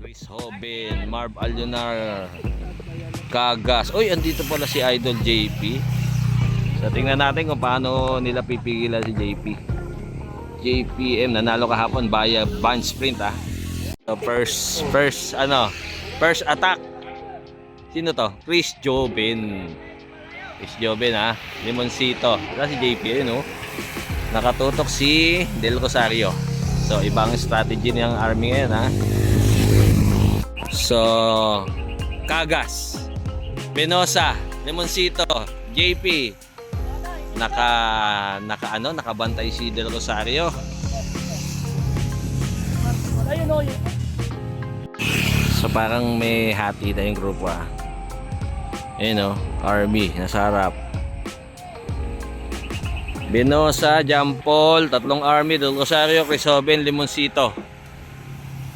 Chris Hoben, Marv Alionar, Kagas. Uy, andito pala si Idol JP. So tingnan natin kung paano nila pipigilan si JP. JPM nanalo kahapon via band sprint ah. So first attack. Sino to? Chris Joben. Chris Joben ah. Limoncito. Ito si JP yun oh. Nakatutok si Del Rosario. So ibang strategy ng army ngayon ha. So Kagas, Benosa, Limoncito, JP. Nakabantay si Del Rosario. So parang may hati na yung grupo ah. Ayun oh, army nasa harap. Benosa, Jampol, tatlong army, Del Rosario, Chris Hoben, Limoncito.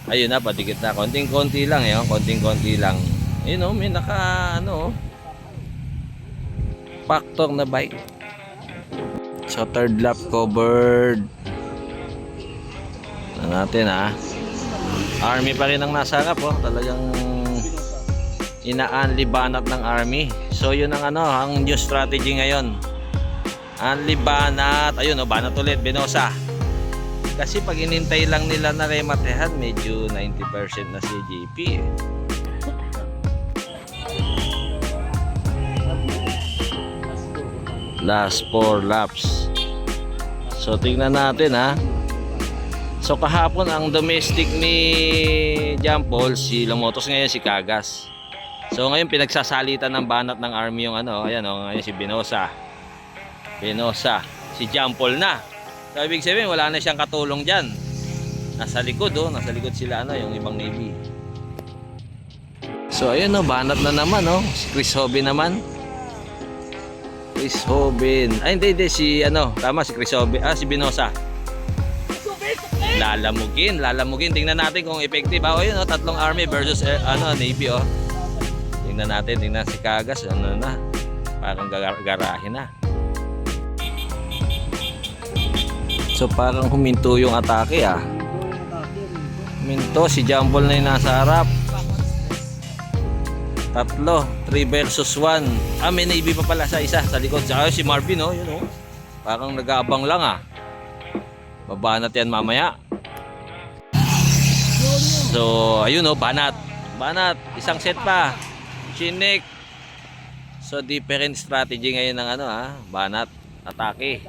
Ayun na, padikit na. Konting-konti lang eh, konting-konti lang. Ayun oh, may factor na bike. So third lap covered. Na natin ah. Army pa rin ang nasa harap oh. Talagang inaan libanat ng army. So yun ang ang new strategy ngayon. Anli banat. Ayun oh, banat ulit Benosa. Kasi pag inintay lang nila na rematehan, medyo 90% na si JP eh. Last 4 laps. So tingnan natin ha. So kahapon ang domestic ni Jampol si Lamotos, ngayon si Kagas. So ngayon pinagsasalitan ng banat ng army yung ayan ngayon si Benosa. Si Jampol na. So ibig sabihin wala na siyang katulong diyan. Nasa likod nasa likod sila yung ibang navy. So ayun banat na naman si Chris Hoben naman. Chris Hoben. Ay hindi si tama si Chris Hoben. Si Benosa. Lalamugin. Tingnan natin kung effective. Ayun tatlong army versus navy Tingnan natin, si Kagas na. Parang garahe na. So parang huminto yung atake ah. Huminto si Jampol na yung nasa harap. Tatlo, 3 versus 1. May navy pa pala sa isa sa likod. Saka si Marvin yun parang nag-aabang lang ah. Babanat yan mamaya. So ayun banat. Isang set pa. Chinik. So different strategy ngayon ng banat, atake.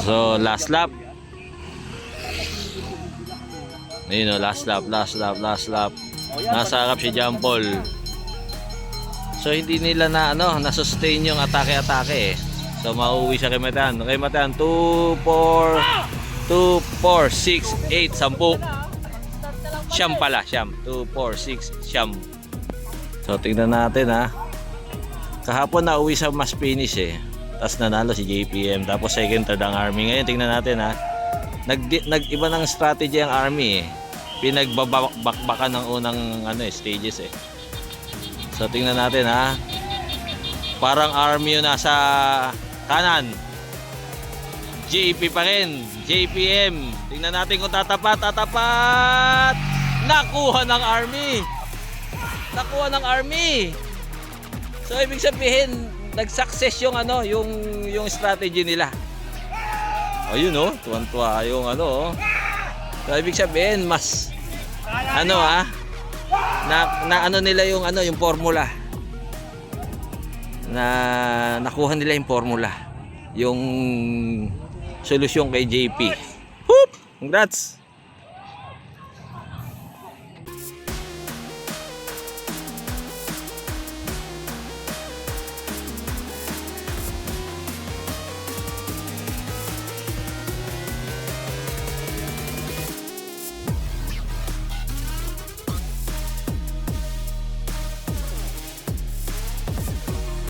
So last lap. Ayun last lap. Nasa harap si Jampol. So hindi nila na-sustain yung atake eh. So mauwi sa Kematan 2, 4, 6, 8, 10. Siyam pala, 2, 4, 6, siyam. So tingnan natin kahapon nauwi sa mas finish eh. Tapos nanalo si JPM. Tapos second, third ang army. Ngayon tingnan natin nag-iba ng strategy ang army eh. Pinagbabakbakan ng unang stages eh. So tingnan natin parang army yung nasa kanan. JP pa rin. JPM. Tingnan natin kung tatapat. Nakuha ng army. So ibig sabihin nag-success yung yung strategy nila. Ayun tuwan-tuwa yung So ibig sabihin mas nila yung formula. Nakuha nila yung formula. Yung solusyon kay JP. Congrats.